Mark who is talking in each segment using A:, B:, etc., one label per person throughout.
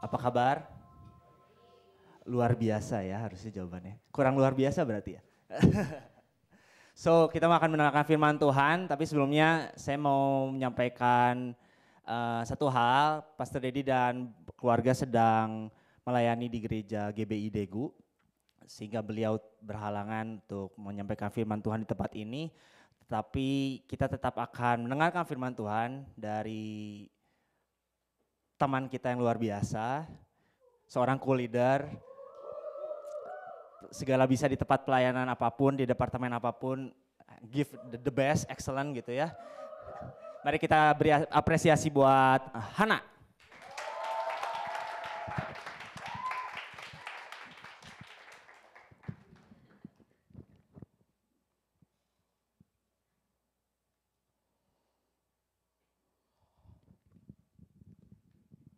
A: Apa kabar? Luar biasa ya harusnya jawabannya. Kurang luar biasa berarti ya. So kita akan mendengarkan firman Tuhan, tapi sebelumnya saya mau menyampaikan satu hal. Pastor Dedi dan keluarga sedang melayani di gereja GBI Daegu, sehingga beliau berhalangan untuk menyampaikan firman Tuhan di tempat ini. Tetapi kita tetap akan mendengarkan firman Tuhan dari teman kita yang luar biasa, seorang co-leader, segala bisa di tempat pelayanan apapun, di departemen apapun, give the best, excellent gitu ya. Mari kita beri apresiasi buat Hana.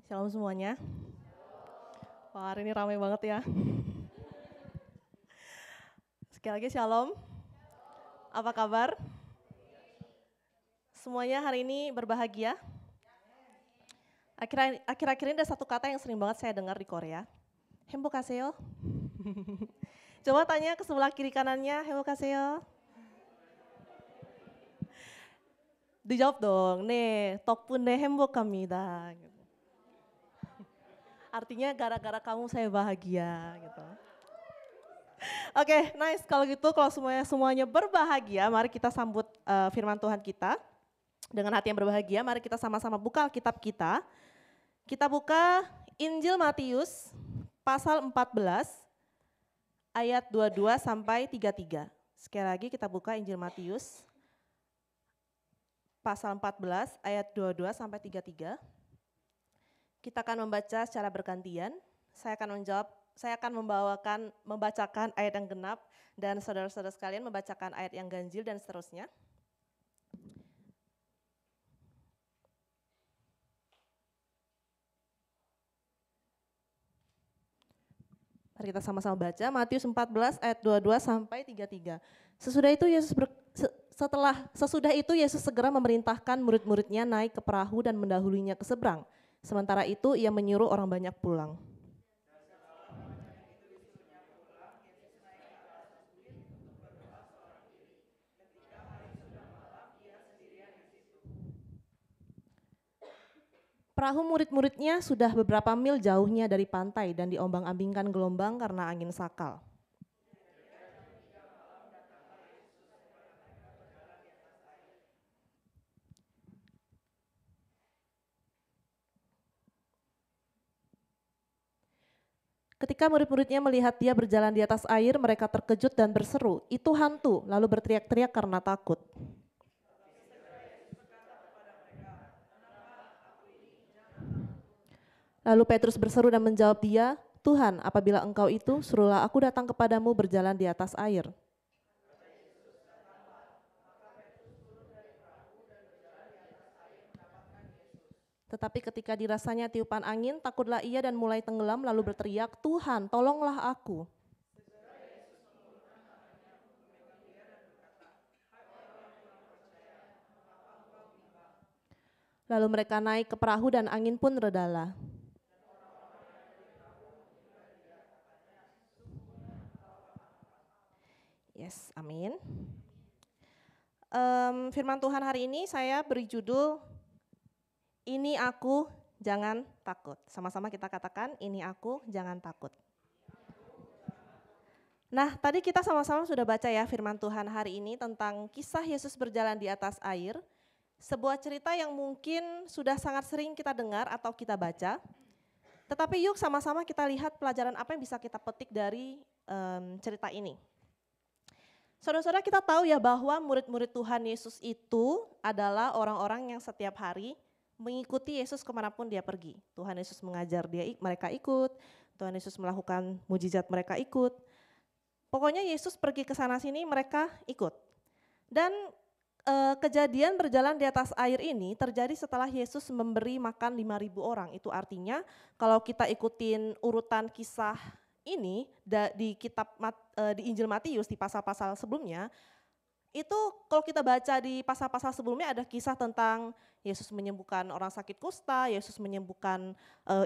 B: Shalom semuanya. Wah, hari ini ramai banget ya. Sekali lagi shalom. Apa kabar? Semuanya hari ini berbahagia? Akhir-akhir ini ada satu kata yang sering banget saya dengar di Korea. Hembokaseyo. Coba tanya ke sebelah kiri kanannya, hembokaseyo. Dijawab dong, nih, tokpun de hembokkamida. Artinya gara-gara kamu saya bahagia gitu. Oke, nice. Kalau gitu, kalau semuanya berbahagia, mari kita sambut firman Tuhan kita. Dengan hati yang berbahagia, mari kita sama-sama buka Alkitab kita. Kita buka Injil Matius pasal 14 ayat 22 sampai 33. Sekali lagi kita buka Injil Matius pasal 14 ayat 22 sampai 33. Kita akan membaca secara bergantian. Saya akan membacakan ayat yang genap dan saudara-saudara sekalian membacakan ayat yang ganjil dan seterusnya. Mari kita sama-sama baca Matius 14 ayat 22 sampai 33. Sesudah itu Yesus segera memerintahkan murid-muridnya naik ke perahu dan mendahulunya ke seberang. Sementara itu ia menyuruh orang banyak pulang. Perahu murid-muridnya sudah beberapa mil jauhnya dari pantai dan diombang-ambingkan gelombang karena angin sakal. Ketika murid-muridnya melihat dia berjalan di atas air, mereka terkejut dan berseru, "Itu hantu!" Lalu berteriak-teriak karena takut. Lalu Petrus berseru dan menjawab dia, "Tuhan, apabila engkau itu, suruhlah aku datang kepadamu berjalan di atas air." Tetapi ketika dirasanya tiupan angin, takutlah ia dan mulai tenggelam lalu berteriak, "Tuhan, tolonglah aku." Lalu mereka naik ke perahu dan angin pun redalah. Yes, amin. Firman Tuhan hari ini saya beri judul, "Ini aku, jangan takut." Sama-sama kita katakan, "Ini aku, jangan takut." Nah, tadi kita sama-sama sudah baca ya firman Tuhan hari ini tentang kisah Yesus berjalan di atas air. Sebuah cerita yang mungkin sudah sangat sering kita dengar atau kita baca. Tetapi yuk sama-sama kita lihat pelajaran apa yang bisa kita petik dari cerita ini. Saudara-saudara, kita tahu ya bahwa murid-murid Tuhan Yesus itu adalah orang-orang yang setiap hari mengikuti Yesus kemanapun dia pergi. Tuhan Yesus mengajar mereka ikut, Tuhan Yesus melakukan mujizat mereka ikut. Pokoknya Yesus pergi ke sana sini mereka ikut. Dan kejadian berjalan di atas air ini terjadi setelah Yesus memberi makan 5.000 orang. Itu artinya kalau kita ikutin urutan kisah ini di Injil Matius di pasal-pasal sebelumnya, itu kalau kita baca di pasal-pasal sebelumnya ada kisah tentang Yesus menyembuhkan orang sakit kusta, Yesus menyembuhkan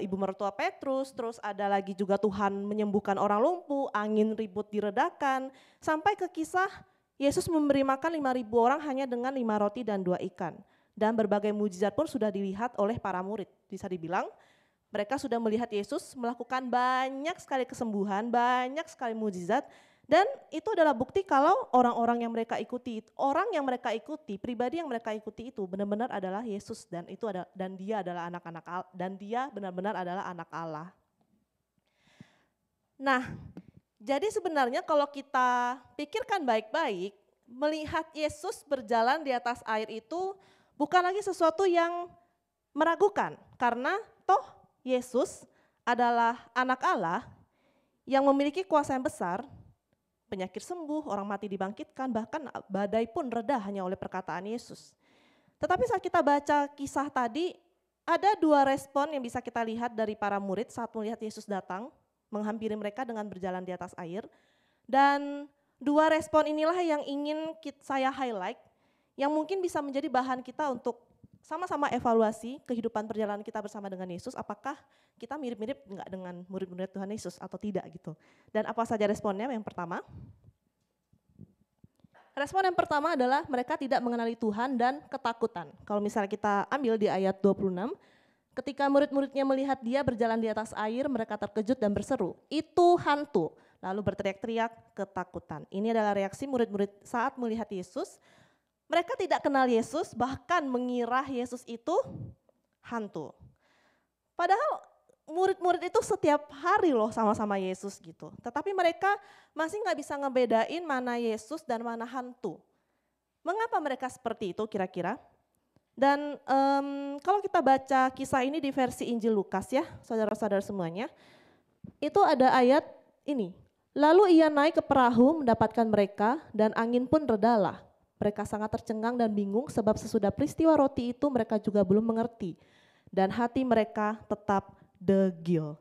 B: ibu mertua Petrus, terus ada lagi juga Tuhan menyembuhkan orang lumpuh, angin ribut diredakan, sampai ke kisah Yesus memberi makan 5.000 orang hanya dengan 5 roti dan 2 ikan. Dan berbagai mujizat pun sudah dilihat oleh para murid. Bisa dibilang mereka sudah melihat Yesus melakukan banyak sekali kesembuhan, banyak sekali mujizat. Dan itu adalah bukti kalau orang-orang yang mereka ikuti, pribadi yang mereka ikuti itu benar-benar adalah Yesus dan dia adalah anak-anak Allah, dan dia benar-benar adalah anak Allah. Nah, jadi sebenarnya kalau kita pikirkan baik-baik, melihat Yesus berjalan di atas air itu bukan lagi sesuatu yang meragukan, karena toh Yesus adalah anak Allah yang memiliki kuasa yang besar. Penyakit sembuh, orang mati dibangkitkan, bahkan badai pun reda hanya oleh perkataan Yesus. Tetapi saat kita baca kisah tadi, ada 2 respon yang bisa kita lihat dari para murid saat melihat Yesus datang, menghampiri mereka dengan berjalan di atas air. Dan 2 respon inilah yang ingin saya highlight, yang mungkin bisa menjadi bahan kita untuk sama-sama evaluasi kehidupan perjalanan kita bersama dengan Yesus, apakah kita mirip-mirip enggak dengan murid-murid Tuhan Yesus atau tidak gitu. Dan apa saja responnya? Yang pertama, respon yang pertama adalah mereka tidak mengenali Tuhan dan ketakutan. Kalau misalnya kita ambil di ayat 26, ketika murid-muridnya melihat dia berjalan di atas air, mereka terkejut dan berseru, "Itu hantu!" Lalu berteriak-teriak ketakutan. Ini adalah reaksi murid-murid saat melihat Yesus. Mereka tidak kenal Yesus, bahkan mengira Yesus itu hantu. Padahal murid-murid itu setiap hari loh sama-sama Yesus gitu. Tetapi mereka masih nggak bisa ngebedain mana Yesus dan mana hantu. Mengapa mereka seperti itu kira-kira? Dan kalau kita baca kisah ini di versi Injil Lukas ya, saudara-saudara semuanya, itu ada ayat ini. Lalu ia naik ke perahu mendapatkan mereka dan angin pun redalah. Mereka sangat tercengang dan bingung sebab sesudah peristiwa roti itu mereka juga belum mengerti. Dan hati mereka tetap degil.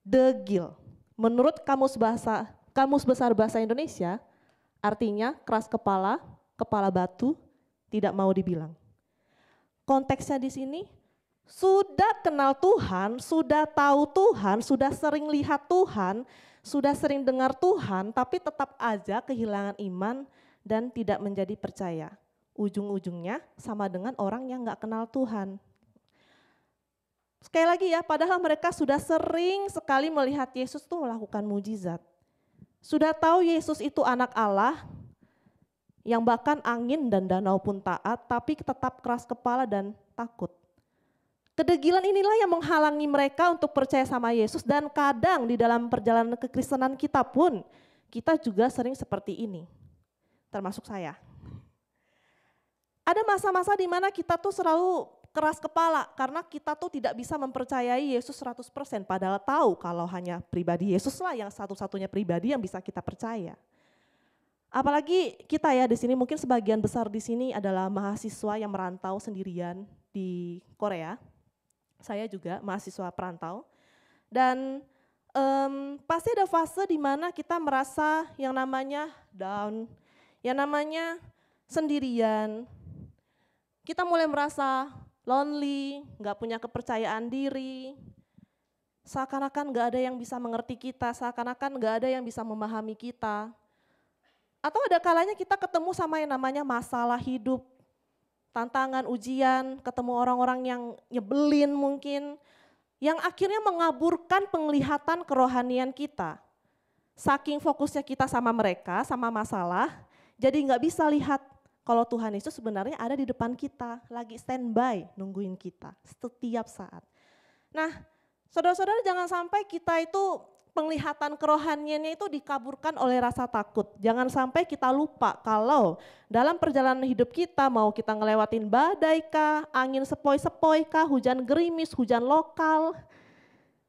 B: Degil. Menurut Kamus Besar Bahasa Indonesia, artinya keras kepala, kepala batu, tidak mau dibilang. Konteksnya di sini, sudah kenal Tuhan, sudah tahu Tuhan, sudah sering lihat Tuhan, sudah sering dengar Tuhan, tapi tetap aja kehilangan iman dan tidak menjadi percaya. Ujung-ujungnya sama dengan orang yang gak kenal Tuhan. Sekali lagi ya, padahal mereka sudah sering sekali melihat Yesus tuh melakukan mujizat. Sudah tahu Yesus itu anak Allah, yang bahkan angin dan danau pun taat, tapi tetap keras kepala dan takut. Kedegilan inilah yang menghalangi mereka untuk percaya sama Yesus, dan kadang di dalam perjalanan kekristenan kita pun, kita juga sering seperti ini. Termasuk saya. Ada masa-masa di mana kita tuh selalu keras kepala karena kita tuh tidak bisa mempercayai Yesus 100%, padahal tahu kalau hanya pribadi Yesus lah yang satu-satunya pribadi yang bisa kita percaya. Apalagi kita ya di sini, mungkin sebagian besar di sini adalah mahasiswa yang merantau sendirian di Korea. Saya juga mahasiswa perantau. Dan pasti ada fase di mana kita merasa yang namanya down, yang namanya sendirian. Kita mulai merasa lonely, gak punya kepercayaan diri. Seakan-akan gak ada yang bisa mengerti kita, seakan-akan gak ada yang bisa memahami kita. Atau ada kalanya kita ketemu sama yang namanya masalah hidup, tantangan, ujian, ketemu orang-orang yang nyebelin mungkin, yang akhirnya mengaburkan penglihatan kerohanian kita. Saking fokusnya kita sama mereka, sama masalah, jadi nggak bisa lihat kalau Tuhan Yesus sebenarnya ada di depan kita, lagi standby nungguin kita setiap saat. Nah, saudara-saudara jangan sampai kita itu penglihatan kerohaniannya itu dikaburkan oleh rasa takut. Jangan sampai kita lupa kalau dalam perjalanan hidup kita, mau kita ngelewatin badai kah, angin sepoi-sepoi kah, hujan gerimis, hujan lokal,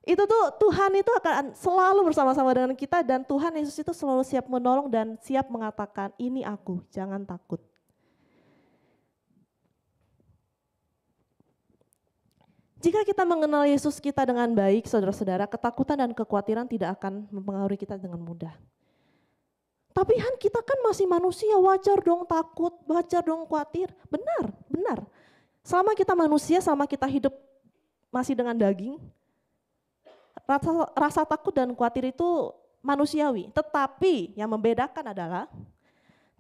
B: itu tuh Tuhan itu akan selalu bersama-sama dengan kita, dan Tuhan Yesus itu selalu siap menolong dan siap mengatakan, ini aku, jangan takut. Jika kita mengenal Yesus kita dengan baik, saudara-saudara, ketakutan dan kekhawatiran tidak akan mempengaruhi kita dengan mudah. Tapi kita kan masih manusia, wajar dong takut, wajar dong khawatir. Benar, benar. Selama kita manusia, selama kita hidup masih dengan daging, rasa takut dan khawatir itu manusiawi. Tetapi yang membedakan adalah,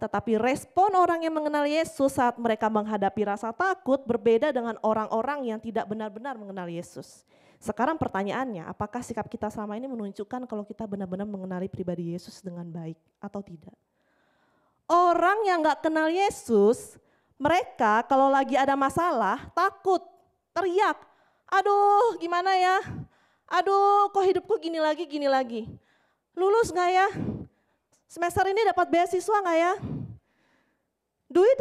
B: tetapi respon orang yang mengenal Yesus saat mereka menghadapi rasa takut berbeda dengan orang-orang yang tidak benar-benar mengenal Yesus. Sekarang pertanyaannya, apakah sikap kita selama ini menunjukkan kalau kita benar-benar mengenali pribadi Yesus dengan baik atau tidak? Orang yang gak kenal Yesus, mereka kalau lagi ada masalah takut, teriak, aduh gimana ya, aduh kok hidupku gini lagi, lulus gak ya, semester ini dapat beasiswa gak ya, duit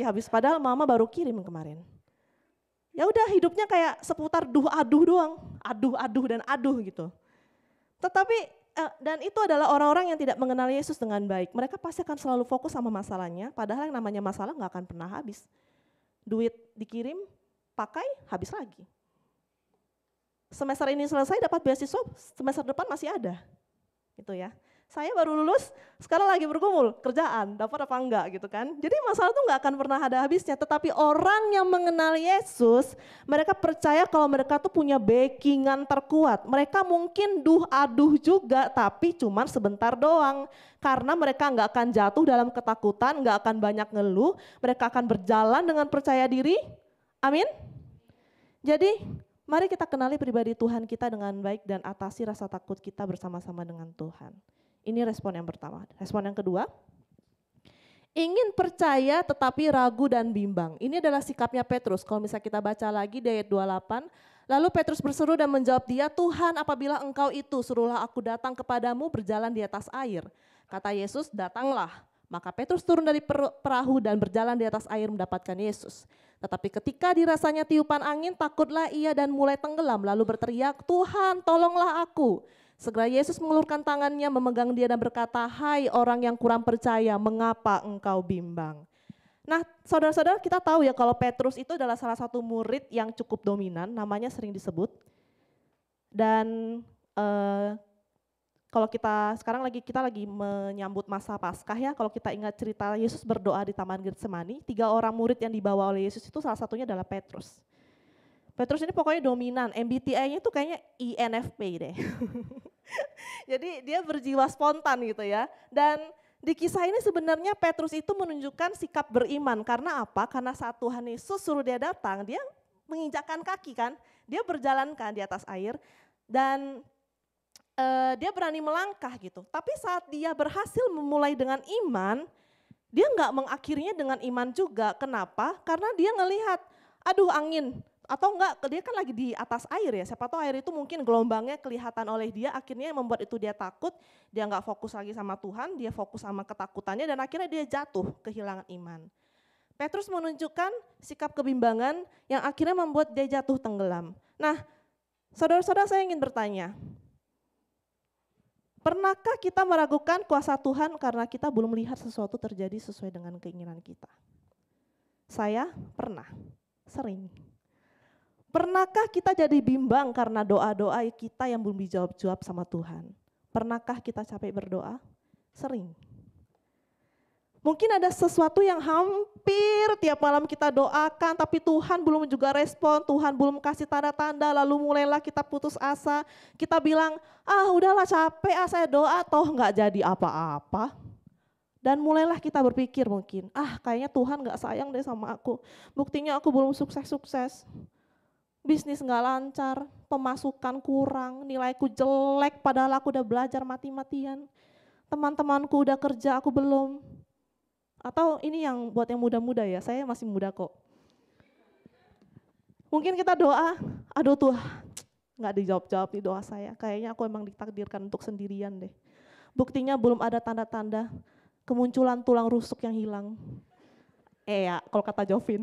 B: habis padahal mama baru kirim kemarin. Ya udah hidupnya kayak seputar aduh doang, aduh gitu. Tetapi dan itu adalah orang-orang yang tidak mengenal Yesus dengan baik. Mereka pasti akan selalu fokus sama masalahnya, padahal yang namanya masalah gak akan pernah habis. Duit dikirim, pakai, habis lagi. Semester ini selesai dapat beasiswa, semester depan masih ada. Gitu ya. Saya baru lulus, sekarang lagi bergumul, kerjaan, dapat apa enggak gitu kan. Jadi masalah itu enggak akan pernah ada habisnya, tetapi orang yang mengenal Yesus, mereka percaya kalau mereka tuh punya backingan terkuat. Mereka mungkin aduh juga, tapi cuman sebentar doang. Karena mereka enggak akan jatuh dalam ketakutan, enggak akan banyak ngeluh, mereka akan berjalan dengan percaya diri. Amin. Jadi mari kita kenali pribadi Tuhan kita dengan baik dan atasi rasa takut kita bersama-sama dengan Tuhan. Ini respon yang pertama. Respon yang kedua, ingin percaya tetapi ragu dan bimbang. Ini adalah sikapnya Petrus. Kalau misalnya kita baca lagi di ayat 28, lalu Petrus berseru dan menjawab dia, Tuhan apabila engkau itu suruhlah aku datang kepadamu berjalan di atas air. Kata Yesus, datanglah. Maka Petrus turun dari perahu dan berjalan di atas air mendapatkan Yesus. Tetapi ketika dirasanya tiupan angin, takutlah ia dan mulai tenggelam lalu berteriak, Tuhan tolonglah aku. Segera Yesus mengulurkan tangannya memegang dia dan berkata, hai orang yang kurang percaya, mengapa engkau bimbang? Nah saudara-saudara kita tahu ya kalau Petrus itu adalah salah satu murid yang cukup dominan, namanya sering disebut. Dan kalau kita lagi menyambut masa Paskah ya, kalau kita ingat cerita Yesus berdoa di Taman Getsemani, 3 orang murid yang dibawa oleh Yesus itu salah satunya adalah Petrus. Petrus ini pokoknya dominan, MBTI-nya tuh kayaknya INFP deh. Jadi dia berjiwa spontan gitu ya. Dan di kisah ini sebenarnya Petrus itu menunjukkan sikap beriman. Karena apa? Karena saat Tuhan Yesus suruh dia datang, dia menginjakkan kaki kan. Dia berjalan kan di atas air dan dia berani melangkah gitu. Tapi saat dia berhasil memulai dengan iman, dia nggak mengakhirinya dengan iman juga. Kenapa? Karena dia ngelihat, aduh angin. Atau enggak, dia kan lagi di atas air ya, siapa tahu air itu mungkin gelombangnya kelihatan oleh dia, akhirnya membuat itu dia takut, dia enggak fokus lagi sama Tuhan, dia fokus sama ketakutannya dan akhirnya dia jatuh, kehilangan iman. Petrus menunjukkan sikap kebimbangan yang akhirnya membuat dia jatuh tenggelam. Nah, saudara-saudara saya ingin bertanya, pernahkah kita meragukan kuasa Tuhan karena kita belum melihat sesuatu terjadi sesuai dengan keinginan kita? Saya pernah, sering. Pernahkah kita jadi bimbang karena doa-doa kita yang belum dijawab-jawab sama Tuhan? Pernahkah kita capek berdoa? Sering. Mungkin ada sesuatu yang hampir tiap malam kita doakan tapi Tuhan belum juga respon, Tuhan belum kasih tanda-tanda, lalu mulailah kita putus asa. Kita bilang, udahlah capek saya doa toh nggak jadi apa-apa. Dan mulailah kita berpikir mungkin, kayaknya Tuhan nggak sayang deh sama aku. Buktinya aku belum sukses-sukses. Bisnis nggak lancar, pemasukan kurang, nilaiku jelek padahal aku udah belajar mati-matian. Teman-temanku udah kerja, aku belum. Atau ini yang buat yang muda-muda ya, saya masih muda kok. Mungkin kita doa, aduh Tuhan, nggak dijawab-jawab nih doa saya. Kayaknya aku emang ditakdirkan untuk sendirian deh. Buktinya belum ada tanda-tanda kemunculan tulang rusuk yang hilang. Kalau kata Jovin.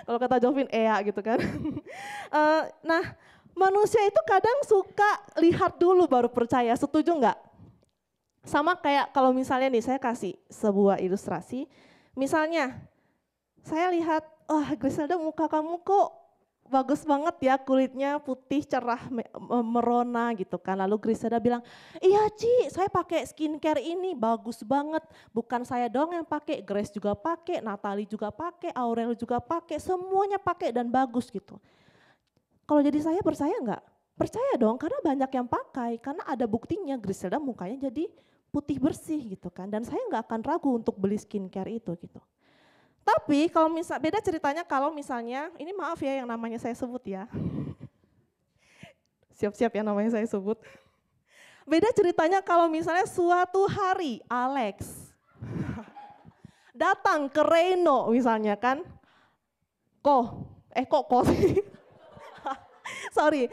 B: Kalau kata Jovin gitu kan. Nah manusia itu kadang suka lihat dulu baru percaya, setuju nggak? Sama kayak kalau misalnya nih saya kasih sebuah ilustrasi. Misalnya saya lihat, Griselda muka kamu kok bagus banget ya kulitnya putih cerah merona gitu kan. Lalu Griselda bilang, iya Ci saya pakai skincare ini bagus banget. Bukan saya doang yang pakai, Grace juga pakai, Natalie juga pakai, Aurel juga pakai, semuanya pakai dan bagus gitu. Kalau jadi saya percaya enggak? Percaya dong karena banyak yang pakai, karena ada buktinya Griselda mukanya jadi putih bersih gitu kan. Dan saya enggak akan ragu untuk beli skincare itu gitu. Tapi kalau beda ceritanya kalau misalnya, ini maaf ya yang namanya saya sebut ya. Siap-siap ya namanya saya sebut. Beda ceritanya kalau misalnya suatu hari Alex datang ke Reno misalnya kan. Kok sih? Sorry,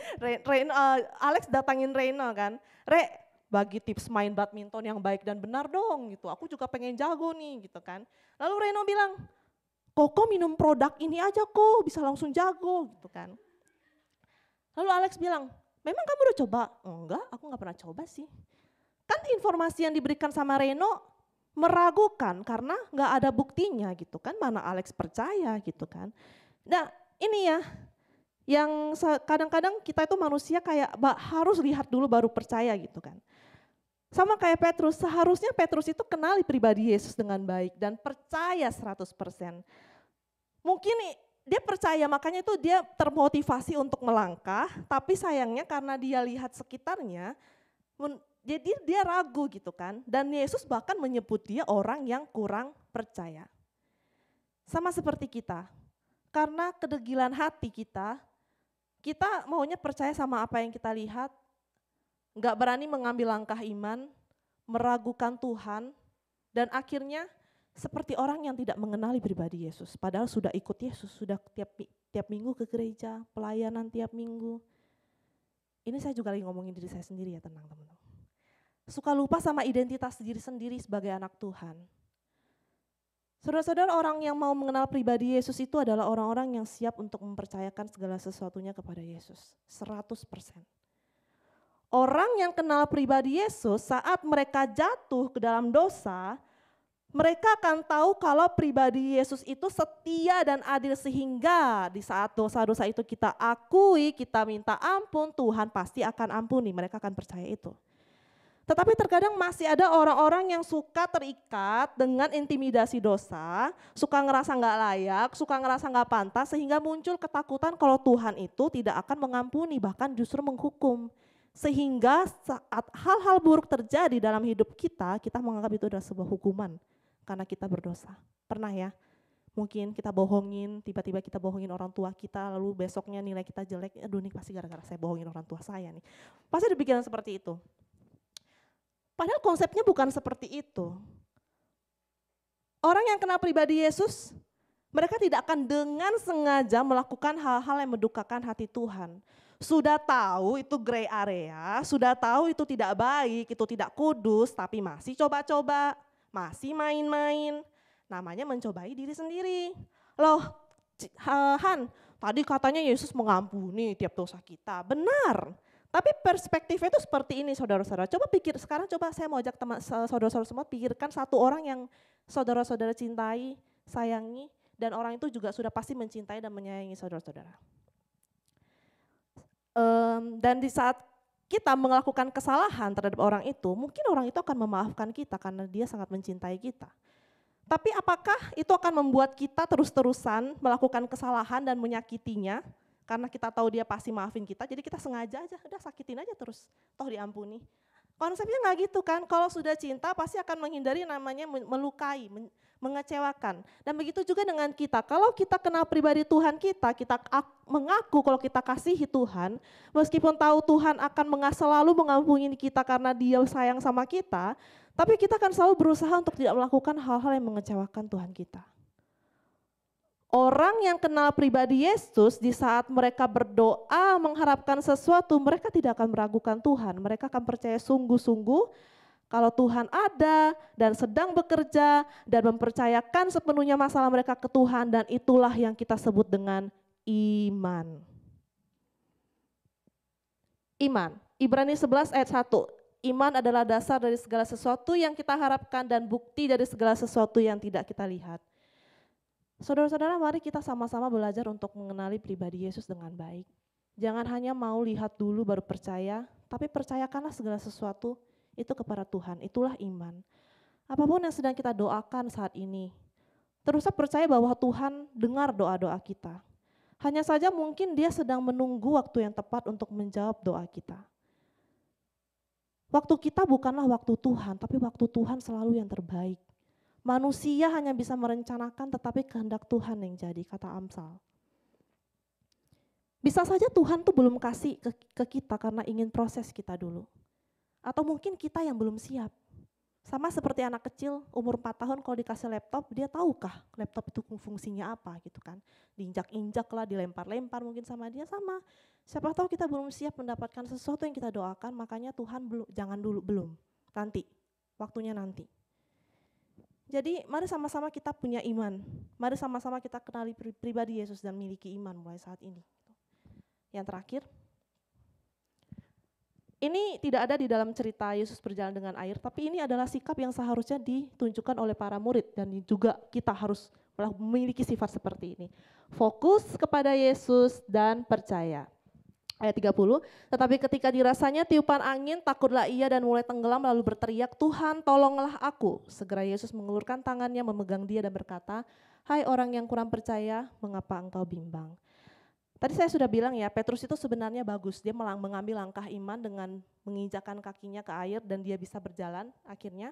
B: Alex datangin Reno kan. Bagi tips main badminton yang baik dan benar dong gitu. Aku juga pengen jago nih gitu kan. Lalu Reno bilang, Kok minum produk ini aja kok bisa langsung jago gitu kan. Lalu Alex bilang, memang kamu udah coba? Enggak, aku gak pernah coba sih. Kan informasi yang diberikan sama Reno meragukan karena gak ada buktinya gitu kan. Mana Alex percaya gitu kan. Nah ini ya, yang kadang-kadang kita itu manusia kayak harus lihat dulu baru percaya gitu kan. Sama kayak Petrus, seharusnya Petrus itu kenali pribadi Yesus dengan baik dan percaya 100%. Mungkin dia percaya makanya itu dia termotivasi untuk melangkah, tapi sayangnya karena dia lihat sekitarnya, jadi dia ragu gitu kan. Dan Yesus bahkan menyebut dia orang yang kurang percaya. Sama seperti kita, karena kedegilan hati kita maunya percaya sama apa yang kita lihat, nggak berani mengambil langkah iman, meragukan Tuhan, dan akhirnya seperti orang yang tidak mengenali pribadi Yesus. Padahal sudah ikut Yesus, sudah tiap minggu ke gereja, pelayanan tiap minggu. Ini saya juga lagi ngomongin diri saya sendiri ya, tenang teman-teman. Suka lupa sama identitas diri sendiri sebagai anak Tuhan. Saudara-saudara, orang yang mau mengenal pribadi Yesus itu adalah orang-orang yang siap untuk mempercayakan segala sesuatunya kepada Yesus. 100%. Orang yang kenal pribadi Yesus saat mereka jatuh ke dalam dosa, mereka akan tahu kalau pribadi Yesus itu setia dan adil sehingga di saat dosa-dosa itu kita akui, kita minta ampun, Tuhan pasti akan ampuni, mereka akan percaya itu. Tetapi terkadang masih ada orang-orang yang suka terikat dengan intimidasi dosa, suka ngerasa nggak layak, suka ngerasa nggak pantas sehingga muncul ketakutan kalau Tuhan itu tidak akan mengampuni, bahkan justru menghukum. Sehingga saat hal-hal buruk terjadi dalam hidup kita menganggap itu adalah sebuah hukuman karena kita berdosa. Pernah ya? Mungkin kita bohongin, tiba-tiba kita bohongin orang tua kita, lalu besoknya nilai kita jelek, aduh ini pasti gara-gara saya bohongin orang tua saya nih. Pasti ada pikiran seperti itu. Padahal konsepnya bukan seperti itu. Orang yang kenal pribadi Yesus, mereka tidak akan dengan sengaja melakukan hal-hal yang mendukakan hati Tuhan. Sudah tahu itu gray area, sudah tahu itu tidak baik, itu tidak kudus, tapi masih coba-coba, masih main-main. Namanya mencobai diri sendiri. Loh, Han, tadi katanya Yesus mengampuni tiap dosa kita. Benar, tapi perspektifnya itu seperti ini saudara-saudara. Coba sekarang saya mau ajak teman saudara-saudara semua pikirkan satu orang yang saudara-saudara cintai, sayangi, dan orang itu juga sudah pasti mencintai dan menyayangi saudara-saudara. Dan di saat kita melakukan kesalahan terhadap orang itu, mungkin orang itu akan memaafkan kita karena dia sangat mencintai kita. Tapi apakah itu akan membuat kita terus-terusan melakukan kesalahan dan menyakitinya karena kita tahu dia pasti maafin kita, jadi kita sengaja aja, udah sakitin aja terus, toh diampuni. Konsepnya nggak gitu kan, kalau sudah cinta pasti akan menghindari namanya melukai, mengecewakan. Dan begitu juga dengan kita, kalau kita kenal pribadi Tuhan kita mengaku kalau kita kasihi Tuhan, meskipun tahu Tuhan akan selalu mengampuni kita karena dia sayang sama kita, tapi kita akan selalu berusaha untuk tidak melakukan hal-hal yang mengecewakan Tuhan kita. Orang yang kenal pribadi Yesus di saat mereka berdoa mengharapkan sesuatu, mereka tidak akan meragukan Tuhan. Mereka akan percaya sungguh-sungguh kalau Tuhan ada dan sedang bekerja dan mempercayakan sepenuhnya masalah mereka ke Tuhan, dan itulah yang kita sebut dengan iman. Iman, Ibrani 11 ayat 1. Iman adalah dasar dari segala sesuatu yang kita harapkan dan bukti dari segala sesuatu yang tidak kita lihat. Saudara-saudara, mari kita sama-sama belajar untuk mengenali pribadi Yesus dengan baik. Jangan hanya mau lihat dulu baru percaya, tapi percayakanlah segala sesuatu itu kepada Tuhan. Itulah iman. Apapun yang sedang kita doakan saat ini, teruslah percaya bahwa Tuhan dengar doa-doa kita. Hanya saja mungkin Dia sedang menunggu waktu yang tepat untuk menjawab doa kita. Waktu kita bukanlah waktu Tuhan, tapi waktu Tuhan selalu yang terbaik. Manusia hanya bisa merencanakan, tetapi kehendak Tuhan yang jadi, kata Amsal. Bisa saja Tuhan tuh belum kasih ke kita karena ingin proses kita dulu. Atau mungkin kita yang belum siap. Sama seperti anak kecil umur 4 tahun kalau dikasih laptop, dia tahukah laptop itu fungsinya apa gitu kan. Diinjak-injak lah, dilempar-lempar mungkin sama dia, sama. Siapa tahu kita belum siap mendapatkan sesuatu yang kita doakan, makanya Tuhan jangan dulu, belum. Nanti, waktunya nanti. Jadi mari sama-sama kita punya iman, mari sama-sama kita kenali pribadi Yesus dan miliki iman mulai saat ini. Yang terakhir, ini tidak ada di dalam cerita Yesus berjalan dengan air, tapi ini adalah sikap yang seharusnya ditunjukkan oleh para murid dan juga kita harus memiliki sifat seperti ini. Fokus kepada Yesus dan percaya. Ayat 30, tetapi ketika dirasanya tiupan angin, takutlah ia dan mulai tenggelam lalu berteriak, Tuhan tolonglah aku. Segera Yesus mengulurkan tangannya memegang dia dan berkata, hai orang yang kurang percaya, mengapa engkau bimbang? Tadi saya sudah bilang ya, Petrus itu sebenarnya bagus, dia mengambil langkah iman dengan menginjakkan kakinya ke air dan dia bisa berjalan akhirnya.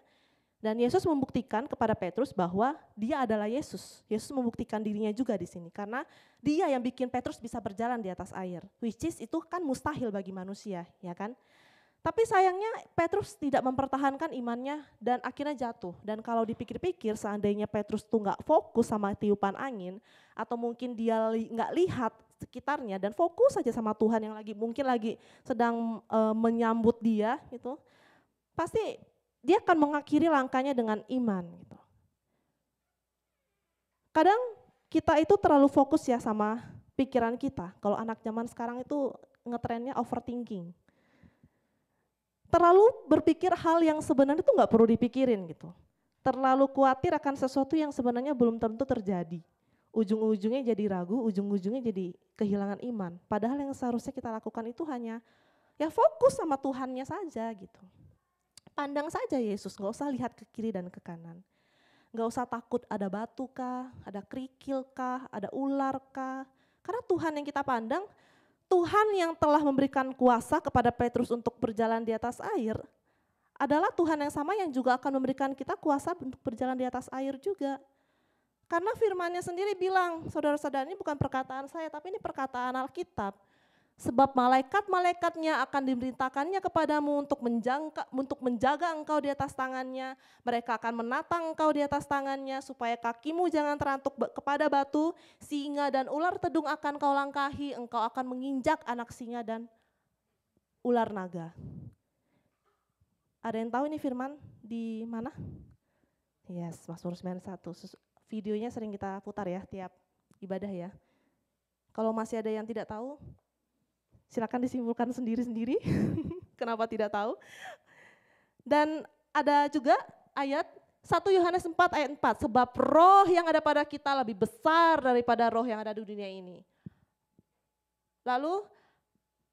B: Dan Yesus membuktikan kepada Petrus bahwa dia adalah Yesus. Yesus membuktikan dirinya juga di sini karena dia yang bikin Petrus bisa berjalan di atas air. Which is itu kan mustahil bagi manusia, ya kan? Tapi sayangnya Petrus tidak mempertahankan imannya dan akhirnya jatuh. Dan kalau dipikir-pikir seandainya Petrus tuh nggak fokus sama tiupan angin atau mungkin dia nggak lihat sekitarnya dan fokus saja sama Tuhan yang mungkin lagi sedang menyambut dia gitu, pasti dia akan mengakhiri langkahnya dengan iman. Gitu. Kadang kita itu terlalu fokus ya sama pikiran kita. Kalau anak zaman sekarang itu ngetrennya overthinking. Terlalu berpikir hal yang sebenarnya itu nggak perlu dipikirin gitu. Terlalu khawatir akan sesuatu yang sebenarnya belum tentu terjadi. Ujung-ujungnya jadi ragu, ujung-ujungnya jadi kehilangan iman. Padahal yang seharusnya kita lakukan itu hanya ya fokus sama Tuhannya saja gitu. Pandang saja Yesus, gak usah lihat ke kiri dan ke kanan. Gak usah takut ada batu kah, ada kerikil kah, ada ular kah. Karena Tuhan yang kita pandang, Tuhan yang telah memberikan kuasa kepada Petrus untuk berjalan di atas air, adalah Tuhan yang sama yang juga akan memberikan kita kuasa untuk berjalan di atas air juga. Karena firman-Nya sendiri bilang, saudara-saudara ini bukan perkataan saya, tapi ini perkataan Alkitab. Sebab malaikat-malaikatnya akan diberitakannya kepadamu untuk menjaga engkau di atas tangannya. Mereka akan menatang engkau di atas tangannya supaya kakimu jangan terantuk kepada batu, singa dan ular tedung akan kau langkahi, engkau akan menginjak anak singa dan ular naga. Ada yang tahu ini firman di mana? Yes, Mazmur 91. Videonya sering kita putar ya tiap ibadah ya. Kalau masih ada yang tidak tahu, silakan disimpulkan sendiri-sendiri, kenapa tidak tahu. Dan ada juga ayat 1 Yohanes 4 ayat 4, sebab roh yang ada pada kita lebih besar daripada roh yang ada di dunia ini. Lalu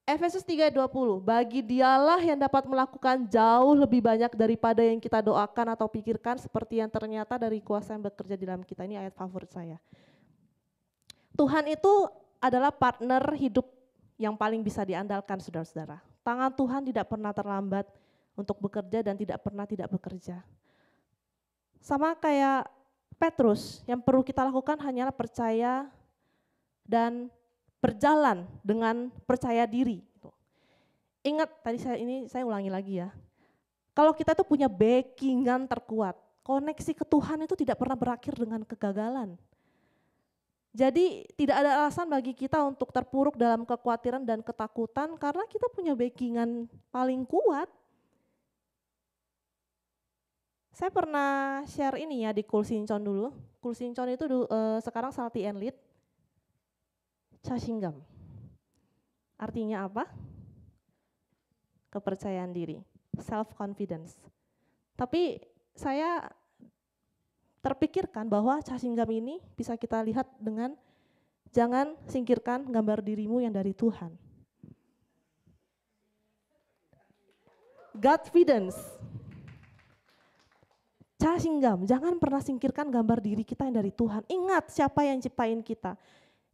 B: Efesus 3 ayat 20, bagi dialah yang dapat melakukan jauh lebih banyak daripada yang kita doakan atau pikirkan seperti yang ternyata dari kuasa yang bekerja di dalam kita. Ini ayat favorit saya. Tuhan itu adalah partner hidup yang paling bisa diandalkan saudara-saudara. Tangan Tuhan tidak pernah terlambat untuk bekerja dan tidak pernah tidak bekerja. Sama kayak Petrus, yang perlu kita lakukan hanyalah percaya dan berjalan dengan percaya diri. Ingat tadi saya ulangi lagi ya. Kalau kita tuh punya backingan terkuat, koneksi ke Tuhan itu tidak pernah berakhir dengan kegagalan. Jadi tidak ada alasan bagi kita untuk terpuruk dalam kekhawatiran dan ketakutan karena kita punya backingan paling kuat. Saya pernah share ini ya di Kulsincon dulu. Kulsincon itu sekarang Salty and Lead. Chasingam. Artinya apa? Kepercayaan diri, self confidence. Tapi saya terpikirkan bahwa Casinggam ini bisa kita lihat dengan jangan singkirkan gambar dirimu yang dari Tuhan. Godfidence. Casinggam, jangan pernah singkirkan gambar diri kita yang dari Tuhan. Ingat siapa yang ciptain kita.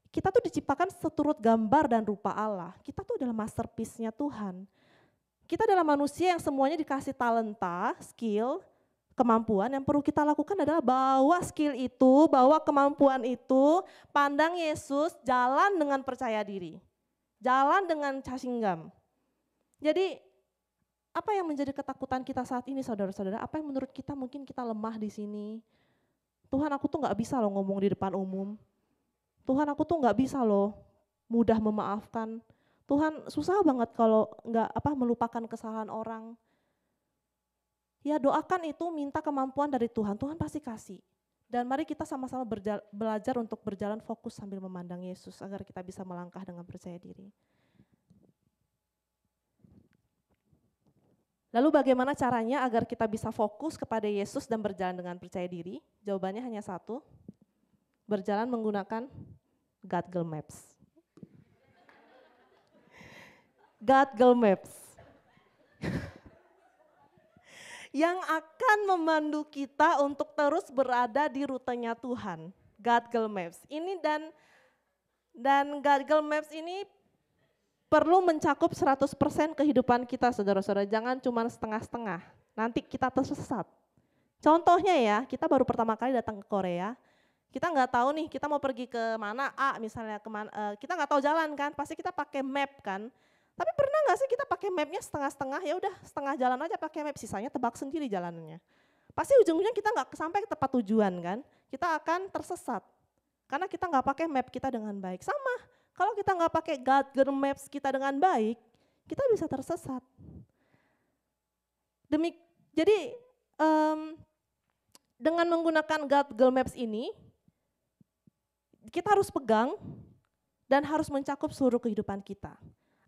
B: Kita tuh diciptakan seturut gambar dan rupa Allah. Kita tuh adalah masterpiece-nya Tuhan. Kita adalah manusia yang semuanya dikasih talenta, skill, kemampuan. Yang perlu kita lakukan adalah bawa skill itu, bawa kemampuan itu, pandang Yesus, jalan dengan percaya diri. Jalan dengan Casinggam. Jadi apa yang menjadi ketakutan kita saat ini saudara-saudara? Apa yang menurut kita mungkin kita lemah di sini? Tuhan, aku tuh gak bisa loh ngomong di depan umum. Tuhan, aku tuh gak bisa loh mudah memaafkan. Tuhan, susah banget kalau nggak melupakan kesalahan orang. Ya doakan itu, minta kemampuan dari Tuhan, Tuhan pasti kasih. Dan mari kita sama-sama belajar untuk berjalan fokus sambil memandang Yesus agar kita bisa melangkah dengan percaya diri. Lalu bagaimana caranya agar kita bisa fokus kepada Yesus dan berjalan dengan percaya diri? Jawabannya hanya satu, berjalan menggunakan Google Maps. Google Maps. Yang akan memandu kita untuk terus berada di rutenya Tuhan. Google Maps. Ini dan Google Maps ini perlu mencakup 100% kehidupan kita saudara-saudara, jangan cuma setengah-setengah, nanti kita tersesat. Contohnya ya, kita baru pertama kali datang ke Korea, kita nggak tahu nih kita mau pergi ke mana, misalnya kemana, kita nggak tahu jalan kan, pasti kita pakai map kan. Tapi pernah nggak sih kita pakai mapnya setengah-setengah, ya udah setengah jalan aja pakai map, sisanya tebak sendiri jalanannya. Pasti ujung-ujungnya kita nggak sampai ke tempat tujuan kan, kita akan tersesat. Karena kita nggak pakai map kita dengan baik. Sama, kalau kita nggak pakai Google Maps kita dengan baik, kita bisa tersesat. Jadi dengan menggunakan Google Maps ini, kita harus pegang dan harus mencakup seluruh kehidupan kita.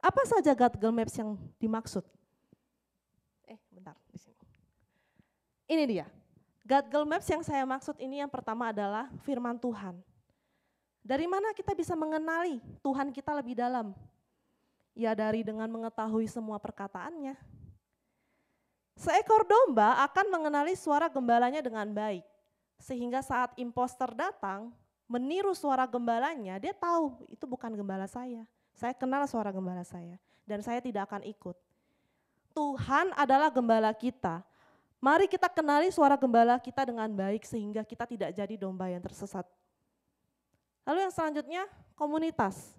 B: Apa saja Google Maps yang dimaksud? Bentar, di sini. Ini dia, Google Maps yang saya maksud ini yang pertama adalah firman Tuhan. Dari mana kita bisa mengenali Tuhan kita lebih dalam? Ya dari dengan mengetahui semua perkataannya. Seekor domba akan mengenali suara gembalanya dengan baik. Sehingga saat imposter datang, meniru suara gembalanya, dia tahu itu bukan gembala saya. Saya kenal suara gembala saya dan saya tidak akan ikut. Tuhan adalah gembala kita. Mari kita kenali suara gembala kita dengan baik sehingga kita tidak jadi domba yang tersesat. Lalu yang selanjutnya, komunitas.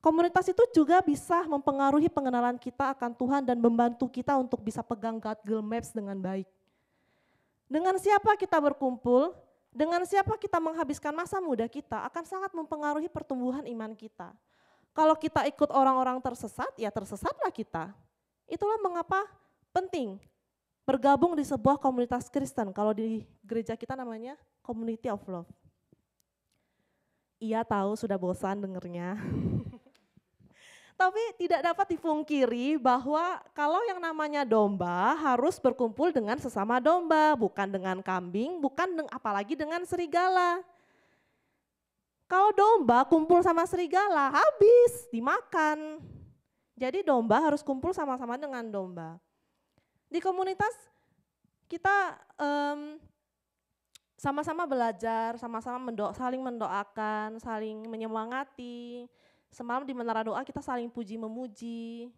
B: Komunitas itu juga bisa mempengaruhi pengenalan kita akan Tuhan dan membantu kita untuk bisa pegang Google Maps dengan baik. Dengan siapa kita berkumpul, dengan siapa kita menghabiskan masa muda kita akan sangat mempengaruhi pertumbuhan iman kita. Kalau kita ikut orang-orang tersesat, ya tersesatlah kita. Itulah mengapa penting bergabung di sebuah komunitas Kristen. Kalau di gereja kita namanya Community of Love. Iya tahu sudah bosan dengernya. Tapi tidak dapat dipungkiri bahwa kalau yang namanya domba harus berkumpul dengan sesama domba, bukan dengan kambing, apalagi dengan serigala. Kalau domba kumpul sama serigala, habis, dimakan. Jadi domba harus kumpul sama-sama dengan domba. Di komunitas kita sama-sama belajar, sama-sama saling mendoakan, saling menyemangati. Semalam di menara doa kita saling puji memuji.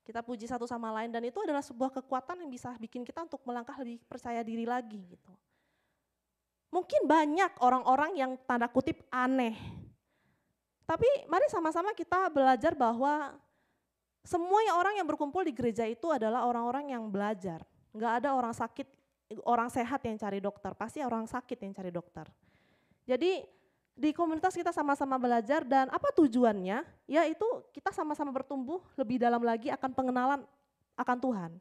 B: Kita puji satu sama lain dan itu adalah sebuah kekuatan yang bisa bikin kita untuk melangkah lebih percaya diri lagi gitu. Mungkin banyak orang-orang yang tanda kutip aneh. Tapi mari sama-sama kita belajar bahwa semua orang yang berkumpul di gereja itu adalah orang-orang yang belajar. Enggak ada orang sakit, orang sehat yang cari dokter, pasti orang sakit yang cari dokter. Jadi di komunitas kita sama-sama belajar dan apa tujuannya? Yaitu kita sama-sama bertumbuh lebih dalam lagi akan pengenalan akan Tuhan.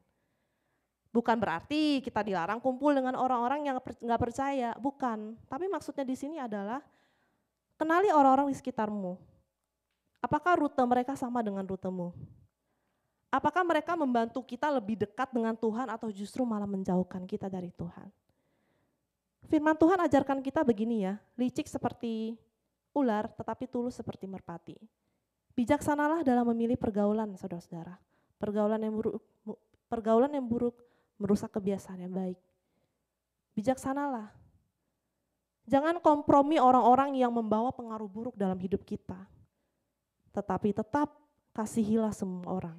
B: Bukan berarti kita dilarang kumpul dengan orang-orang yang nggak percaya, bukan. Tapi maksudnya di sini adalah kenali orang-orang di sekitarmu. Apakah rute mereka sama dengan rutemu? Apakah mereka membantu kita lebih dekat dengan Tuhan atau justru malah menjauhkan kita dari Tuhan? Firman Tuhan ajarkan kita begini ya, licik seperti ular tetapi tulus seperti merpati. Bijaksanalah dalam memilih pergaulan, saudara-saudara. Pergaulan yang buruk merusak kebiasaan yang baik. Bijaksanalah. Jangan kompromi orang-orang yang membawa pengaruh buruk dalam hidup kita. Tetapi tetap kasihilah semua orang.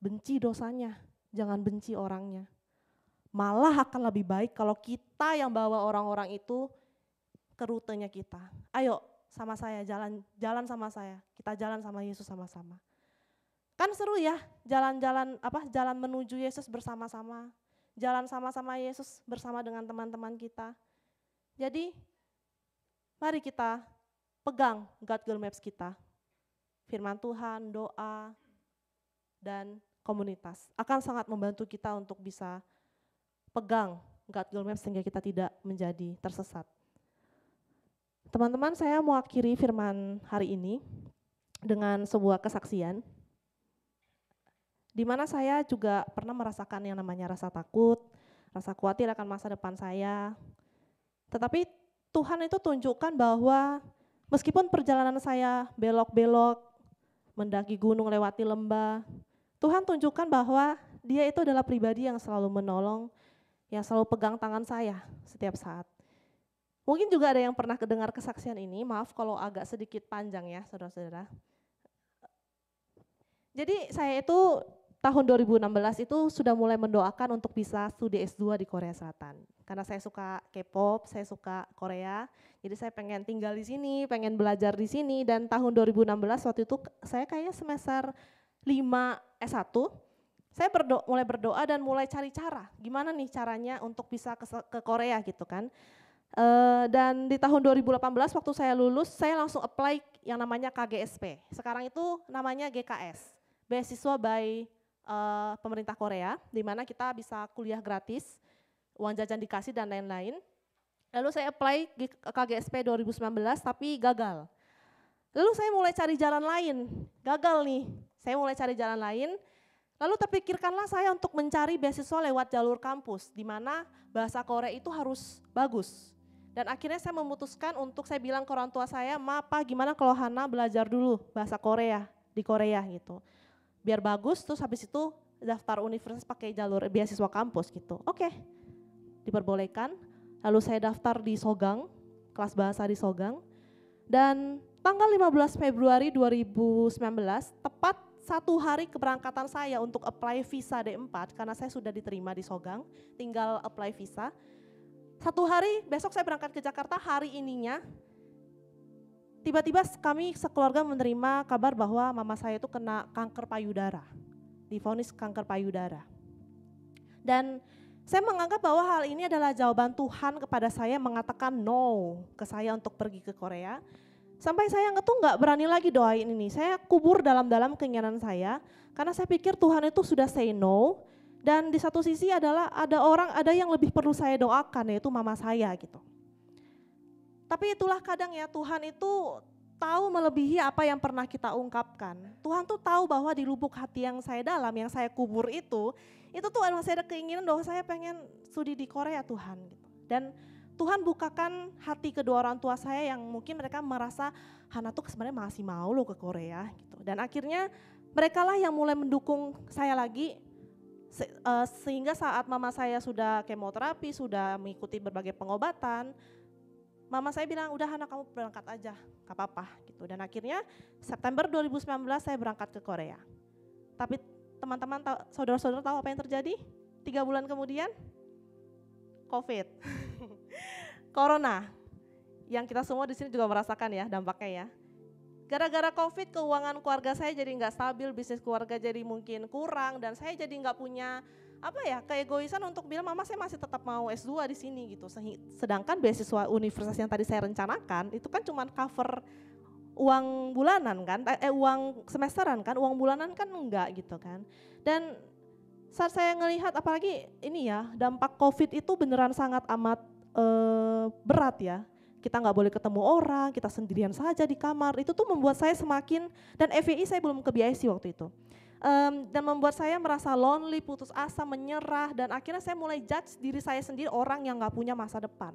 B: Benci dosanya, jangan benci orangnya. Malah akan lebih baik kalau kita yang bawa orang-orang itu ke rutenya kita. Ayo sama saya, jalan sama saya. Kita jalan sama Yesus sama-sama. Kan seru ya, jalan menuju Yesus bersama-sama. Jalan sama-sama Yesus bersama dengan teman-teman kita. Jadi mari kita pegang Google Maps kita. Firman Tuhan, doa, dan komunitas. Akan sangat membantu kita untuk bisa pegang Google Maps sehingga kita tidak menjadi tersesat. Teman-teman, saya mau akhiri firman hari ini dengan sebuah kesaksian. Di mana saya juga pernah merasakan yang namanya rasa takut, rasa khawatir akan masa depan saya. Tetapi Tuhan itu tunjukkan bahwa meskipun perjalanan saya belok-belok, mendaki gunung, lewati lembah, Tuhan tunjukkan bahwa Dia itu adalah pribadi yang selalu menolong, yang selalu pegang tangan saya setiap saat. Mungkin juga ada yang pernah dengar kesaksian ini, maaf kalau agak sedikit panjang ya saudara-saudara. Jadi saya itu tahun 2016 itu sudah mulai mendoakan untuk bisa studi S2 di Korea Selatan. Karena saya suka K-pop, saya suka Korea, jadi saya pengen tinggal di sini, pengen belajar di sini, dan tahun 2016 waktu itu saya kayaknya semester 5 S1, saya mulai berdoa dan mulai cari cara, gimana nih caranya untuk bisa ke Korea gitu kan. Dan di tahun 2018 waktu saya lulus, saya langsung apply yang namanya KGSP, sekarang itu namanya GKS, beasiswa by pemerintah Korea, di mana kita bisa kuliah gratis, uang jajan dikasih dan lain-lain. Lalu saya apply KGSP 2019 tapi gagal. Lalu saya mulai cari jalan lain, gagal nih. Saya mulai cari jalan lain, lalu terpikirkanlah saya untuk mencari beasiswa lewat jalur kampus, di mana bahasa Korea itu harus bagus. Dan akhirnya saya memutuskan untuk saya bilang ke orang tua saya, "Ma, Pa, gimana kalau Hana belajar dulu bahasa Korea di Korea gitu. Biar bagus, terus habis itu daftar universitas pakai jalur beasiswa kampus gitu." Oke, diperbolehkan. Lalu saya daftar di Sogang, kelas bahasa di Sogang. Dan tanggal 15 Februari 2019, tepat 1 hari keberangkatan saya untuk apply visa D4, karena saya sudah diterima di Sogang, tinggal apply visa. 1 hari, besok saya berangkat ke Jakarta, hari ininya, tiba-tiba kami sekeluarga menerima kabar bahwa mama saya itu kena kanker payudara, divonis kanker payudara. Dan saya menganggap bahwa hal ini adalah jawaban Tuhan kepada saya mengatakan no ke saya untuk pergi ke Korea. Sampai saya nggak berani lagi doain ini, saya kubur dalam-dalam keinginan saya, karena saya pikir Tuhan itu sudah say no, dan di satu sisi adalah ada yang lebih perlu saya doakan, yaitu mama saya gitu. Tapi itulah kadang ya, Tuhan itu tahu melebihi apa yang pernah kita ungkapkan. Tuhan tuh tahu bahwa di lubuk hati yang saya dalam, yang saya kubur itu tuh masih ada keinginan bahwa saya pengen studi di Korea Tuhan gitu. Dan Tuhan bukakan hati kedua orang tua saya yang mungkin mereka merasa Hana tuh sebenarnya masih mau loh ke Korea gitu. Dan akhirnya mereka lah yang mulai mendukung saya lagi, sehingga saat mama saya sudah kemoterapi, sudah mengikuti berbagai pengobatan, mama saya bilang, udah Hana kamu berangkat aja, gak apa-apa gitu. Dan akhirnya September 2019 saya berangkat ke Korea. Tapi teman-teman, saudara-saudara tahu apa yang terjadi? 3 bulan kemudian, COVID. Corona, yang kita semua di sini juga merasakan ya dampaknya ya. Gara-gara COVID, keuangan keluarga saya jadi nggak stabil, bisnis keluarga jadi mungkin kurang, dan saya jadi nggak punya keegoisan untuk bilang mama saya masih tetap mau S2 di sini gitu. Sedangkan beasiswa universitas yang tadi saya rencanakan itu kan cuma cover uang bulanan kan, uang semesteran kan, uang bulanan kan enggak gitu kan. Dan saat saya ngelihat apalagi ini ya, dampak COVID itu beneran sangat amat berat ya. Kita nggak boleh ketemu orang, kita sendirian saja di kamar, itu tuh membuat saya semakin, dan FEI saya belum ke BIC waktu itu, dan membuat saya merasa lonely, putus asa, menyerah, dan akhirnya saya mulai judge diri saya sendiri orang yang nggak punya masa depan.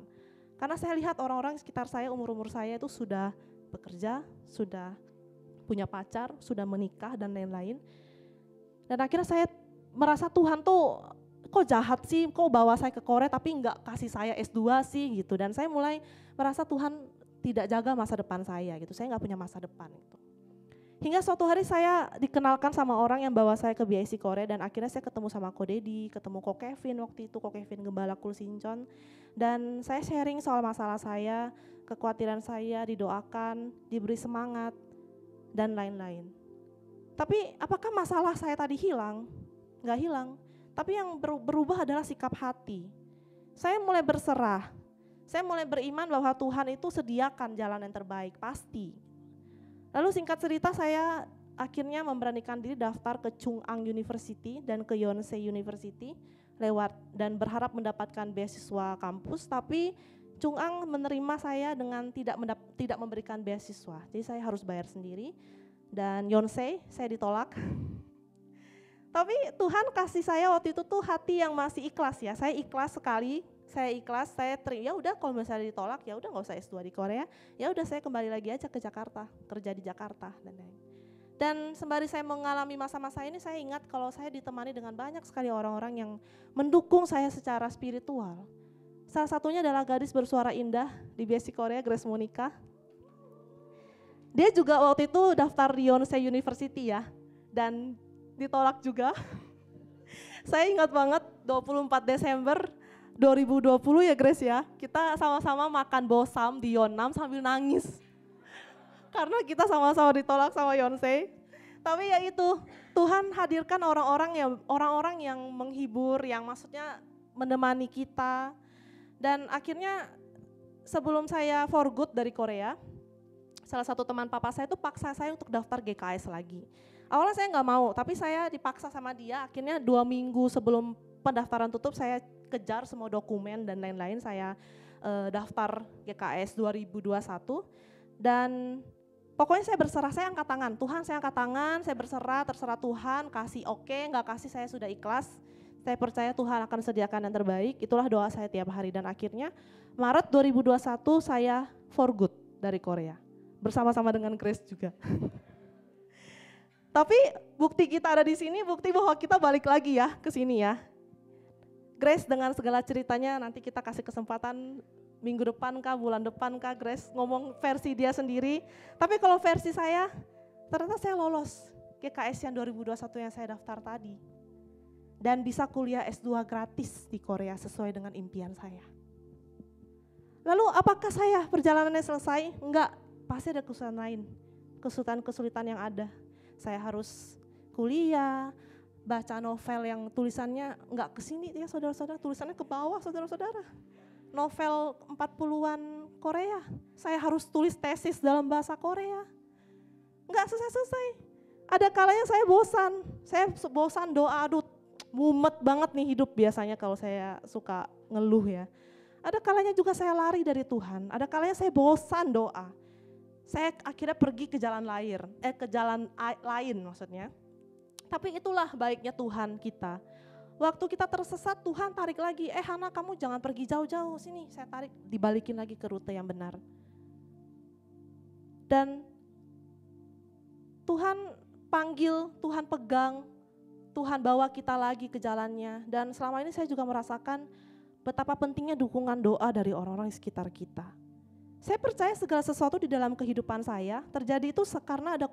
B: Karena saya lihat orang-orang sekitar saya, umur-umur saya itu sudah bekerja, sudah punya pacar, sudah menikah dan lain-lain. Dan akhirnya saya merasa Tuhan tuh kok jahat sih, kok bawa saya ke Korea tapi enggak kasih saya S2 sih gitu. Dan saya mulai merasa Tuhan tidak jaga masa depan saya gitu, saya enggak punya masa depan gitu. Hingga suatu hari saya dikenalkan sama orang yang bawa saya ke BIC Korea dan akhirnya saya ketemu sama Ko Dedi, ketemu Ko Kevin waktu itu, Ko Kevin Gembala Kul Sinchon. Dan saya sharing soal masalah saya, kekhawatiran saya, didoakan, diberi semangat, dan lain-lain. Tapi apakah masalah saya tadi hilang? Enggak hilang, tapi yang berubah adalah sikap hati. Saya mulai berserah, saya mulai beriman bahwa Tuhan itu sediakan jalan yang terbaik, pasti. Lalu singkat cerita saya akhirnya memberanikan diri daftar ke Chung Ang University dan ke Yonsei University lewat dan berharap mendapatkan beasiswa kampus, tapi Chung Ang menerima saya dengan tidak memberikan beasiswa. Jadi saya harus bayar sendiri dan Yonsei saya ditolak. Tapi Tuhan kasih saya waktu itu tuh hati yang masih ikhlas ya. Saya ikhlas sekali. Saya terima, ya udah kalau misalnya ditolak ya udah nggak usah S2 di Korea, ya udah saya kembali lagi aja ke Jakarta, kerja di Jakarta dan lain. Dan sembari saya mengalami masa-masa ini saya ingat kalau saya ditemani dengan banyak sekali orang-orang yang mendukung saya secara spiritual. Salah satunya adalah gadis bersuara indah di BIC Korea, Grace Monica. Dia juga waktu itu daftar di Yonsei University ya, dan ditolak juga. Saya ingat banget 24 Desember 2020 ya Grace ya, kita sama-sama makan bosam di Yonnam sambil nangis. Karena kita sama-sama ditolak sama Yonsei. Tapi ya itu, Tuhan hadirkan orang-orang yang menghibur, yang maksudnya menemani kita. Dan akhirnya sebelum saya for good dari Korea, salah satu teman papa saya itu paksa saya untuk daftar GKS lagi. Awalnya saya nggak mau, tapi saya dipaksa sama dia, akhirnya 2 minggu sebelum pendaftaran tutup saya kejar semua dokumen dan lain-lain, saya daftar GKS 2021 dan pokoknya saya berserah, saya angkat tangan, Tuhan saya angkat tangan, saya berserah, terserah Tuhan, kasih oke, nggak kasih saya sudah ikhlas, saya percaya Tuhan akan sediakan yang terbaik, itulah doa saya tiap hari dan akhirnya Maret 2021 saya for good dari Korea, bersama-sama dengan Grace juga. Tapi bukti kita ada di sini, bukti bahwa kita balik lagi ya ke sini ya. Grace dengan segala ceritanya nanti kita kasih kesempatan minggu depan kah, bulan depan kah Grace ngomong versi dia sendiri. Tapi kalau versi saya, ternyata saya lolos GKS yang 2021 yang saya daftar tadi. Dan bisa kuliah S2 gratis di Korea sesuai dengan impian saya. Lalu apakah saya perjalanannya selesai? Enggak, pasti ada kesulitan lain. Kesulitan-kesulitan yang ada. Saya harus kuliah, baca novel yang tulisannya enggak ke sini ya saudara-saudara, tulisannya ke bawah saudara-saudara. Novel 40-an Korea, saya harus tulis tesis dalam bahasa Korea. Enggak selesai-selesai. Ada kalanya saya bosan doa, aduh mumet banget nih hidup biasanya kalau saya suka ngeluh ya. Ada kalanya juga saya lari dari Tuhan, ada kalanya saya bosan doa. Saya akhirnya pergi ke jalan lain maksudnya. Tapi itulah baiknya Tuhan kita. Waktu kita tersesat Tuhan tarik lagi, Hana kamu jangan pergi jauh-jauh, sini saya tarik, dibalikin lagi ke rute yang benar. Dan Tuhan panggil, Tuhan pegang, Tuhan bawa kita lagi ke jalannya. Dan selama ini saya juga merasakan betapa pentingnya dukungan doa dari orang-orang di sekitar kita. Saya percaya segala sesuatu di dalam kehidupan saya terjadi itu karena ada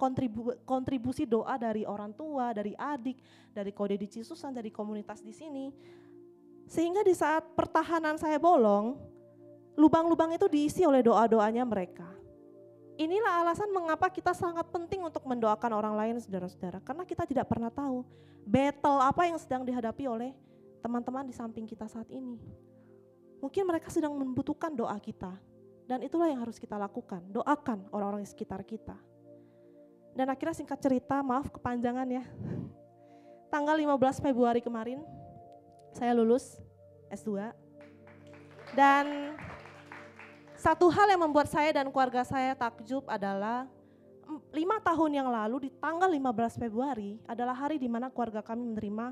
B: kontribusi doa dari orang tua, dari adik, dari Kode di Cisusan, dari komunitas di sini. Sehingga di saat pertahanan saya bolong, lubang-lubang itu diisi oleh doa-doanya mereka. Inilah alasan mengapa kita sangat penting untuk mendoakan orang lain saudara-saudara. Karena kita tidak pernah tahu battle apa yang sedang dihadapi oleh teman-teman di samping kita saat ini. Mungkin mereka sedang membutuhkan doa kita. Dan itulah yang harus kita lakukan, doakan orang-orang di sekitar kita. Dan akhirnya singkat cerita, maaf kepanjangan ya. Tanggal 15 Februari kemarin, saya lulus S2. Dan satu hal yang membuat saya dan keluarga saya takjub adalah 5 tahun yang lalu di tanggal 15 Februari adalah hari di mana keluarga kami menerima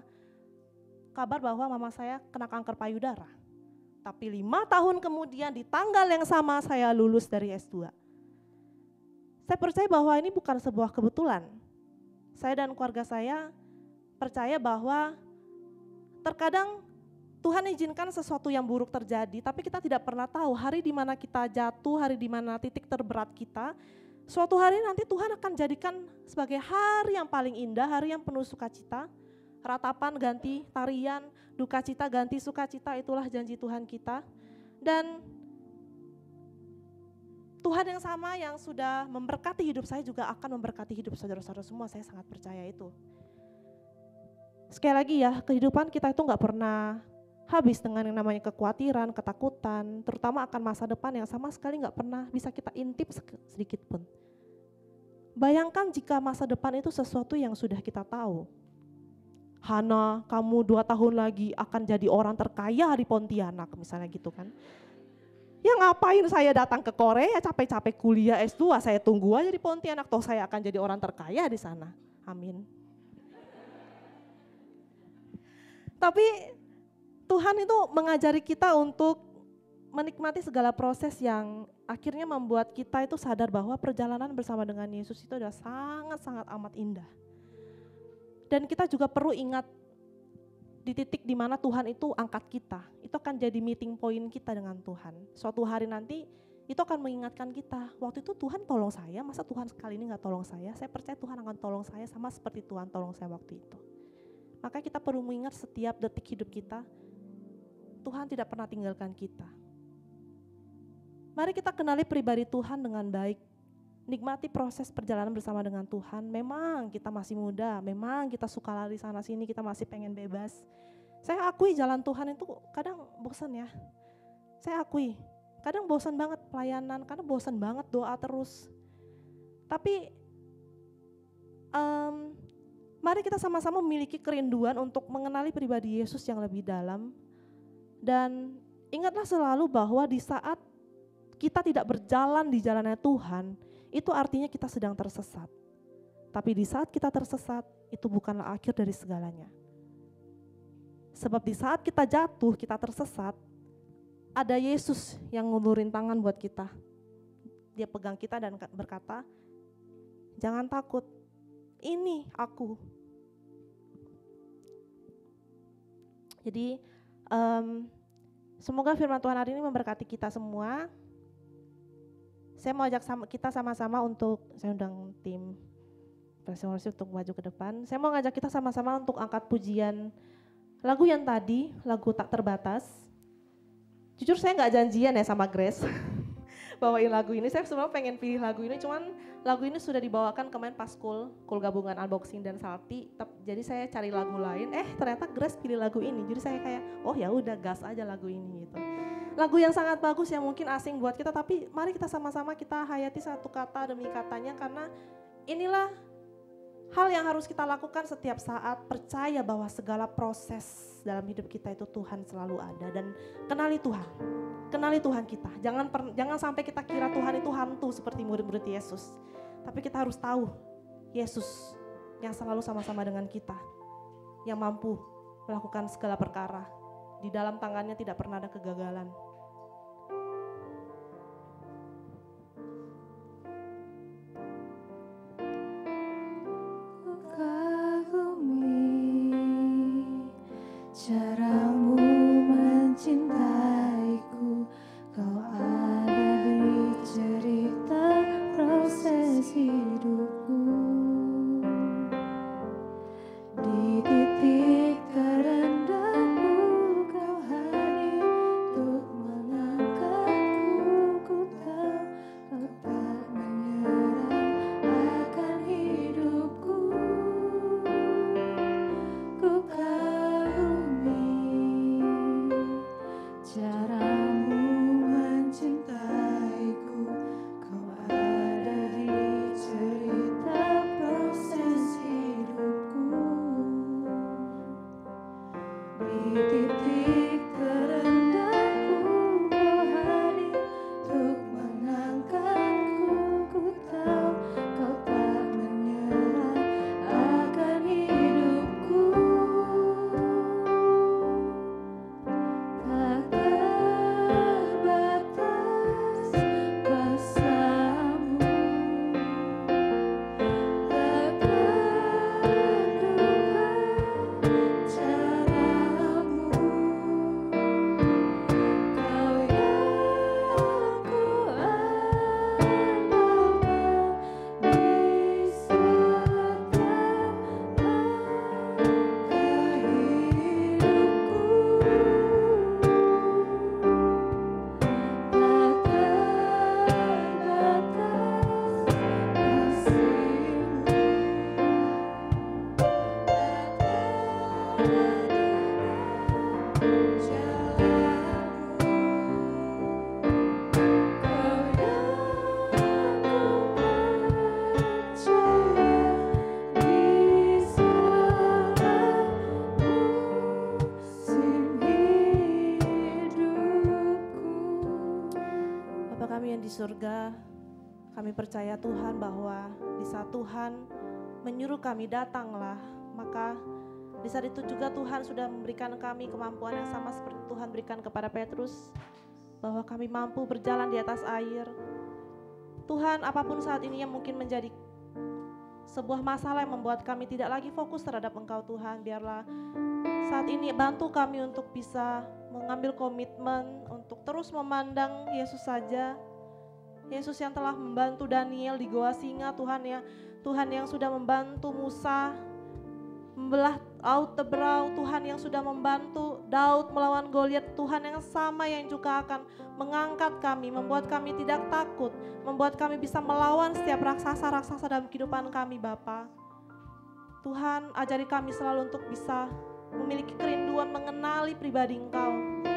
B: kabar bahwa mama saya kena kanker payudara. Tapi 5 tahun kemudian di tanggal yang sama saya lulus dari S2. Saya percaya bahwa ini bukan sebuah kebetulan. Saya dan keluarga saya percaya bahwa terkadang Tuhan izinkan sesuatu yang buruk terjadi, tapi kita tidak pernah tahu hari di mana kita jatuh, hari di mana titik terberat kita. Suatu hari nanti Tuhan akan jadikan sebagai hari yang paling indah, hari yang penuh sukacita. Ratapan ganti tarian, duka cita ganti sukacita, itulah janji Tuhan kita. Dan Tuhan yang sama yang sudah memberkati hidup saya juga akan memberkati hidup saudara-saudara semua, saya sangat percaya itu. Sekali lagi ya, kehidupan kita itu gak pernah habis dengan yang namanya kekhawatiran, ketakutan, terutama akan masa depan yang sama sekali gak pernah bisa kita intip sedikit pun. Bayangkan jika masa depan itu sesuatu yang sudah kita tahu. Hana, kamu 2 tahun lagi akan jadi orang terkaya di Pontianak, misalnya gitu kan. Ya ngapain saya datang ke Korea, capek-capek kuliah S2, saya tunggu aja di Pontianak, toh saya akan jadi orang terkaya di sana. Amin. Tapi Tuhan itu mengajari kita untuk menikmati segala proses yang akhirnya membuat kita itu sadar bahwa perjalanan bersama dengan Yesus itu adalah sangat-sangat amat indah. Dan kita juga perlu ingat di titik di mana Tuhan itu angkat kita. Itu akan jadi meeting point kita dengan Tuhan. Suatu hari nanti itu akan mengingatkan kita, waktu itu Tuhan tolong saya, masa Tuhan sekali ini gak tolong saya? Saya percaya Tuhan akan tolong saya sama seperti Tuhan tolong saya waktu itu. Maka kita perlu mengingat setiap detik hidup kita, Tuhan tidak pernah tinggalkan kita. Mari kita kenali pribadi Tuhan dengan baik. Nikmati proses perjalanan bersama dengan Tuhan. Memang kita masih muda, memang kita suka lari sana sini, kita masih pengen bebas. Saya akui jalan Tuhan itu kadang bosan ya. Saya akui, kadang bosan banget pelayanan, kadang bosan banget doa terus. Tapi mari kita sama-sama memiliki kerinduan untuk mengenali pribadi Yesus yang lebih dalam. Dan ingatlah selalu bahwa di saat kita tidak berjalan di jalannya Tuhan, itu artinya kita sedang tersesat. Tapi di saat kita tersesat, itu bukanlah akhir dari segalanya. Sebab di saat kita jatuh, kita tersesat, ada Yesus yang ngulurin tangan buat kita. Dia pegang kita dan berkata, jangan takut, ini aku. Jadi semoga firman Tuhan hari ini memberkati kita semua. Saya mau ajak kita sama-sama untuk, saya undang tim Worship untuk maju ke depan. Saya mau ngajak kita sama-sama untuk angkat pujian lagu yang tadi, lagu Tak Terbatas. Jujur saya gak janjian ya sama Grace bawain lagu ini. Saya sebenarnya pengen pilih lagu ini, cuman lagu ini sudah dibawakan kemarin pas kul gabungan unboxing dan salty. Jadi saya cari lagu lain, ternyata Grace pilih lagu ini. Jadi saya kayak, oh ya udah gas aja lagu ini gitu. Lagu yang sangat bagus yang mungkin asing buat kita, tapi mari kita sama-sama kita hayati satu kata demi katanya, karena inilah hal yang harus kita lakukan setiap saat. Percaya bahwa segala proses dalam hidup kita itu Tuhan selalu ada, dan kenali Tuhan kita. Jangan sampai kita kira Tuhan itu hantu seperti murid-murid Yesus, tapi kita harus tahu Yesus yang selalu sama-sama dengan kita, yang mampu melakukan segala perkara. Di dalam tangannya tidak pernah ada kegagalan.
C: Ku kagumi caramu mencintaiku, kau ada di cerita proses hidupku. Di titik terendahku kau hadir untuk mengangkatku. Ku tahu kau tak menyerah akan hidupku. Ku kagumi caramu mencintaiku, kau ada di cerita proses hidupku. Di titik terendahku kau hadir untuk mengangkatku. Ku tahu kau tak menyerah akan hidupku. Tak
B: Kami percaya Tuhan bahwa di saat Tuhan menyuruh kami datanglah, maka di saat itu juga Tuhan sudah memberikan kami kemampuan yang sama seperti Tuhan berikan kepada Petrus, bahwa kami mampu berjalan di atas air. Tuhan, apapun saat ini yang mungkin menjadi sebuah masalah yang membuat kami tidak lagi fokus terhadap Engkau Tuhan, biarlah saat ini bantu kami untuk bisa mengambil komitmen untuk terus memandang Yesus saja. Yesus yang telah membantu Daniel di Goa Singa, Tuhan ya. Tuhan yang sudah membantu Musa membelah laut Teberau, Tuhan yang sudah membantu Daud melawan Goliat, Tuhan yang sama yang juga akan mengangkat kami, membuat kami tidak takut, membuat kami bisa melawan setiap raksasa-raksasa dalam kehidupan kami Bapa. Tuhan, ajari kami selalu untuk bisa memiliki kerinduan mengenali pribadi Engkau.